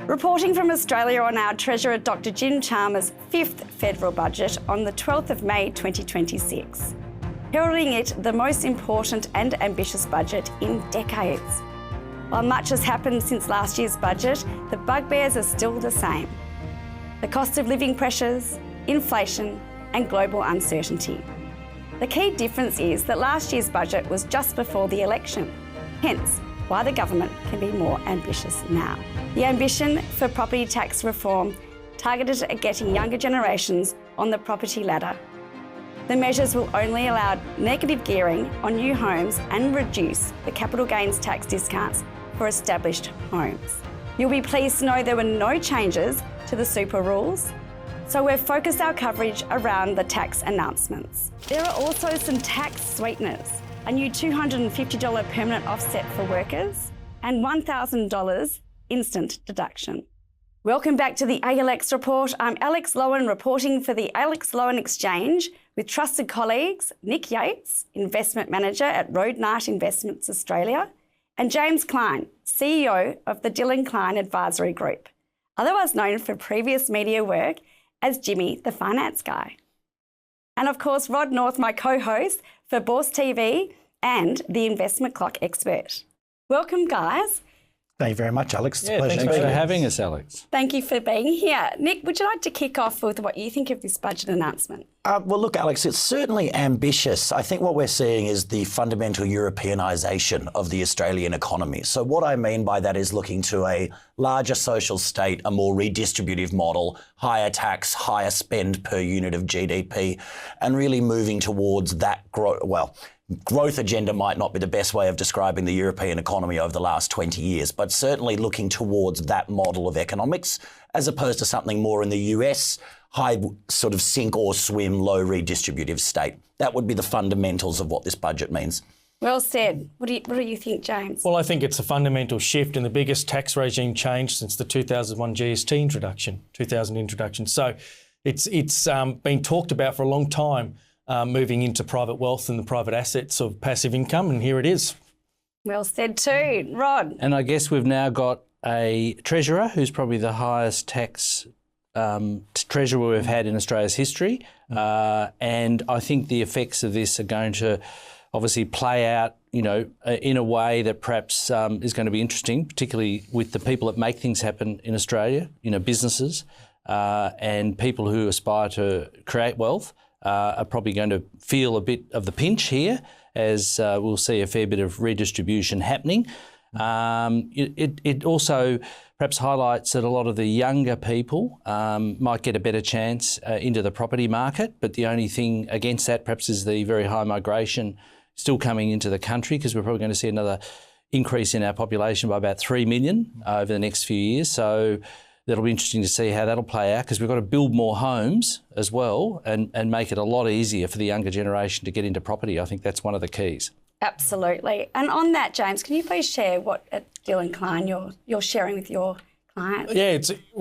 Reporting from Australia on our Treasurer Dr Jim Chalmers' fifth federal budget on the 12th of May 2026, heralding it the most important and ambitious budget in decades. While much has happened since last year's budget, the bugbears are still the same. The cost of living pressures, inflation and global uncertainty. The key difference is that last year's budget was just before the election, hence why the government can be more ambitious now. The ambition for property tax reform targeted at getting younger generations on the property ladder. The measures will only allow negative gearing on new homes and reduce the capital gains tax discounts for established homes. You'll be pleased to know there were no changes to the super rules, so we've focused our coverage around the tax announcements. There are also some tax sweeteners, a new $250 permanent offset for workers and $1,000 instant deduction. Welcome back to the ALx Report. I'm Alexandra Lowen reporting for the ALx Lowen Exchange with trusted colleagues Nick Yates, Investment Manager at Roadknight Investments Australia, and James Clyne, CEO of the Dillon Clyne Advisory Group, otherwise known for previous media work as Jimmy the Finance Guy. And of course, Rod North, my co-host for Bourse TV and the Investment Clock expert. Welcome, guys. Thank you very much, Alex. It's a pleasure. Thanks for having us, Alex. Thank you for being here. Nick, would you like to kick off with what you think of this budget announcement? Well, look, Alex, it's certainly ambitious. I think what we're seeing is the fundamental Europeanisation of the Australian economy. So what I mean by that is looking to a larger social state, a more redistributive model, higher tax, higher spend per unit of GDP, and really moving towards that growth agenda might not be the best way of describing the European economy over the last 20 years, but certainly looking towards that model of economics as opposed to something more in the US, high sort of sink or swim, low redistributive state. That would be the fundamentals of what this budget means. Well said. What do you think, James? Well, I think it's a fundamental shift and the biggest tax regime change since the 2001 GST introduction. So it's been talked about for a long time. Moving into private wealth and the private assets of passive income, and here it is. Well said too. Rod. And I guess we've now got a treasurer who's probably the highest tax treasurer we've had in Australia's history, and I think the effects of this are going to obviously play out, in a way that perhaps is going to be interesting, particularly with the people that make things happen in Australia, businesses and people who aspire to create wealth. Are probably going to feel a bit of the pinch here as we'll see a fair bit of redistribution happening. It also perhaps highlights that a lot of the younger people might get a better chance into the property market, but the only thing against that perhaps is the very high migration still coming into the country, because we're probably going to see another increase in our population by about 3 million over the next few years. So that'll be interesting to see how that'll play out, because we've got to build more homes as well and make it a lot easier for the younger generation to get into property. I think that's one of the keys. Absolutely. And on that, James, can you please share what at Dillon Clyne you're sharing with your clients? Yeah,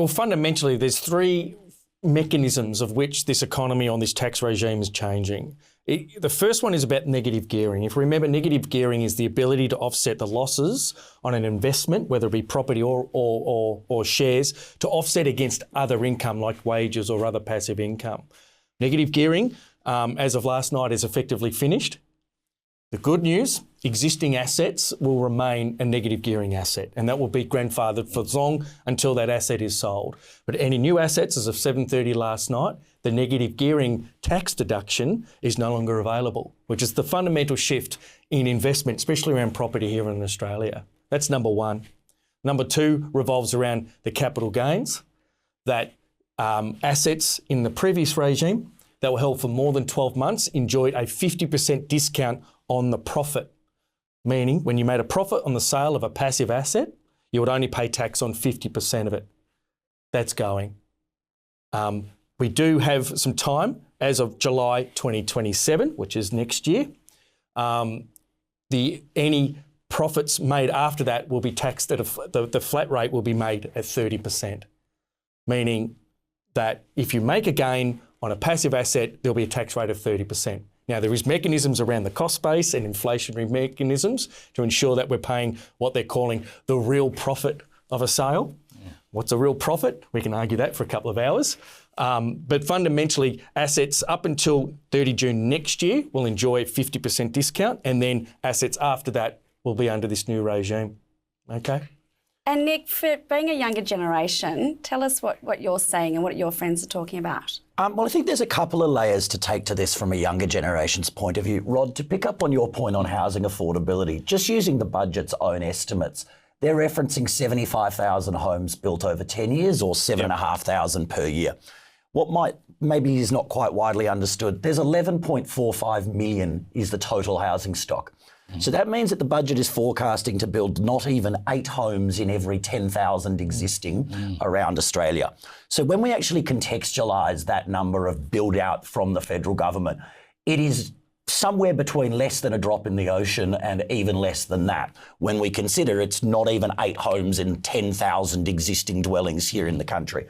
fundamentally there's three mechanisms of which this economy on this tax regime is changing. The first one is about negative gearing. If you remember, negative gearing is the ability to offset the losses on an investment, whether it be property or shares, to offset against other income like wages or other passive income. Negative gearing, as of last night, is effectively finished. The good news, existing assets will remain a negative gearing asset, and that will be grandfathered for as long until that asset is sold. But any new assets, as of 7:30 last night, the negative gearing tax deduction is no longer available, which is the fundamental shift in investment, especially around property here in Australia. That's number one. Number two revolves around the capital gains, that assets in the previous regime that were held for more than 12 months enjoyed a 50% discount on the profit, meaning when you made a profit on the sale of a passive asset, you would only pay tax on 50% of it. That's going. We do have some time as of July 2027, which is next year. Any profits made after that will be taxed at the flat rate will be made at 30%, meaning that if you make a gain on a passive asset, there'll be a tax rate of 30%. Now, there is mechanisms around the cost base and inflationary mechanisms to ensure that we're paying what they're calling the real profit of a sale. Yeah. What's a real profit? We can argue that for a couple of hours. But fundamentally, assets up until 30 June next year will enjoy a 50% discount, and then assets after that will be under this new regime. Okay? And Nick, for being a younger generation, tell us what you're saying and what your friends are talking about. Well, I think there's a couple of layers to take to this from a younger generation's point of view. Rod, to pick up on your point on housing affordability, just using the budget's own estimates, they're referencing 75,000 homes built over 10 years or 7,500 per year. What maybe is not quite widely understood, there's 11.45 million is the total housing stock. So that means that the budget is forecasting to build not even 8 homes in every 10,000 existing around Australia. So when we actually contextualise that number of build out from the federal government, it is somewhere between less than a drop in the ocean and even less than that when we consider it's not even 8 homes in 10,000 existing dwellings here in the country.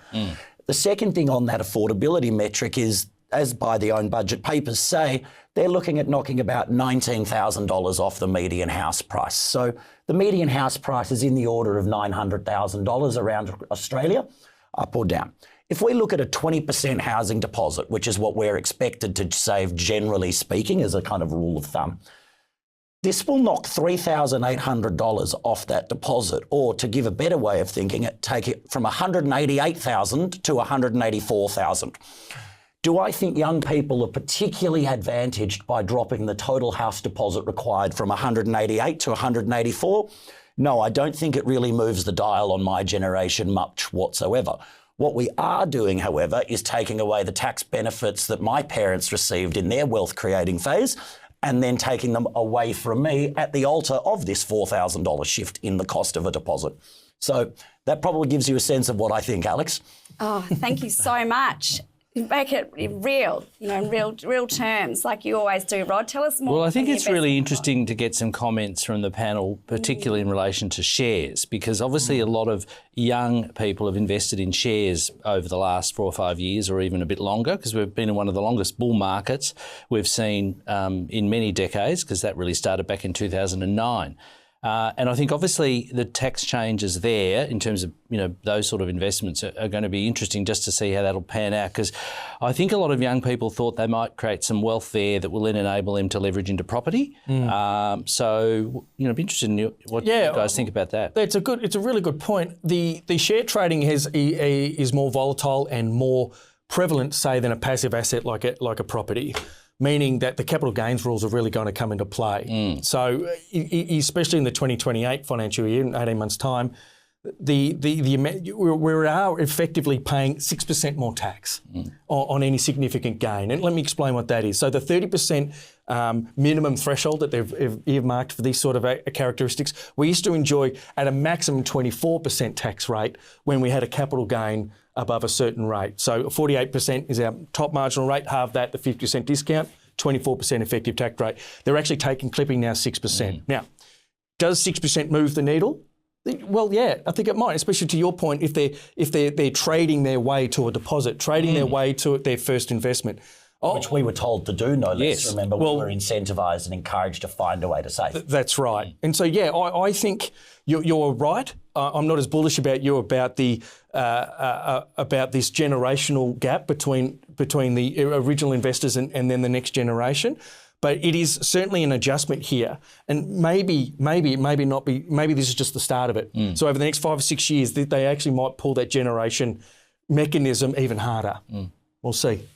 The second thing on that affordability metric is, as by the own budget papers say, they're looking at knocking about $19,000 off the median house price. So the median house price is in the order of $900,000 around Australia, up or down. If we look at a 20% housing deposit, which is what we're expected to save generally speaking as a kind of rule of thumb, this will knock $3,800 off that deposit, or to give a better way of thinking it, take it from $188,000 to $184,000. Do I think young people are particularly advantaged by dropping the total house deposit required from 188 to 184? No, I don't think it really moves the dial on my generation much whatsoever. What we are doing, however, is taking away the tax benefits that my parents received in their wealth creating phase and then taking them away from me at the altar of this $4,000 shift in the cost of a deposit. So that probably gives you a sense of what I think, Alex. Oh, thank you so much. Make it real, in real terms, like you always do, Rod. Tell us more. Well, I think it's really interesting to get some comments from the panel, particularly in relation to shares, because obviously a lot of young people have invested in shares over the last 4 or 5 years, or even a bit longer, because we've been in one of the longest bull markets we've seen in many decades, because that really started back in 2009. And I think obviously the tax changes there in terms of, those sort of investments are going to be interesting just to see how that'll pan out, because I think a lot of young people thought they might create some wealth there that will then enable them to leverage into property. So, be interested in what you guys think about that. It's a really good point. The share trading is more volatile and more prevalent, say, than a passive asset like a property, meaning that the capital gains rules are really going to come into play. So, especially in the 2028 financial year, in 18 months' time, we are effectively paying 6% more tax on any significant gain. And let me explain what that is. So the 30% minimum threshold that they've earmarked for these sort of characteristics, we used to enjoy at a maximum 24% tax rate when we had a capital gain above a certain rate. So 48% is our top marginal rate, half that, the 50% discount, 24% effective tax rate. They're actually clipping now 6%. Now, does 6% move the needle? Well, yeah, I think it might, especially to your point, if they're trading their way to a deposit, trading their way to their first investment. Which we were told to do, no less. Yes. Remember, we were incentivised and encouraged to find a way to save. That's right. And so, yeah, I think you're right. I'm not as bullish about you about this generational gap between the original investors and then the next generation. But it is certainly an adjustment here, and maybe this is just the start of it. So over the next 5 or 6 years, they actually might pull that generation mechanism even harder. We'll see.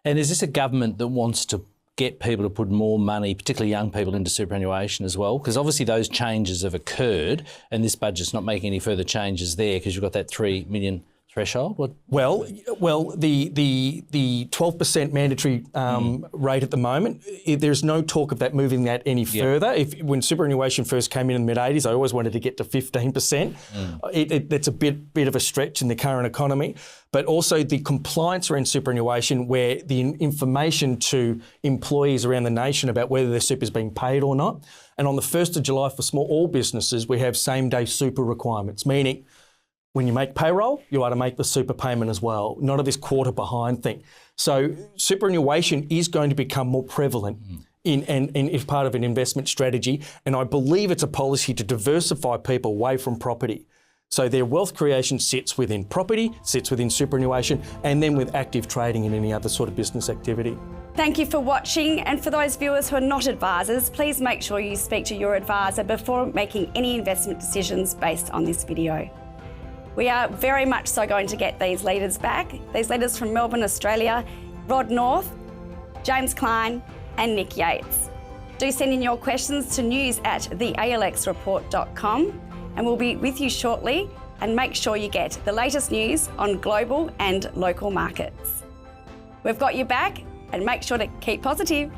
And is this a government that wants to get people to put more money, particularly young people, into superannuation as well? Because obviously those changes have occurred, and this budget's not making any further changes there because you've got that 3 million threshold. Well, the 12% mandatory rate at the moment, there's no talk of that moving that any further. When superannuation first came in the mid-'80s, I always wanted to get to 15%. That's a bit of a stretch in the current economy. But also the compliance around superannuation, where the information to employees around the nation about whether their super is being paid or not. And on the 1st of July for all businesses, we have same-day super requirements, meaning when you make payroll, you are to make the super payment as well, not of this quarter behind thing. So superannuation is going to become more prevalent in as part of an investment strategy, and I believe it's a policy to diversify people away from property. So their wealth creation sits within property, sits within superannuation, and then with active trading and any other sort of business activity. Thank you for watching, and for those viewers who are not advisors, please make sure you speak to your advisor before making any investment decisions based on this video. We are very much so going to get these leaders back. These leaders from Melbourne, Australia, Rod North, James Clyne and Nick Yates. Do send in your questions to news@thealxreport.com and we'll be with you shortly, and make sure you get the latest news on global and local markets. We've got you back, and make sure to keep positive.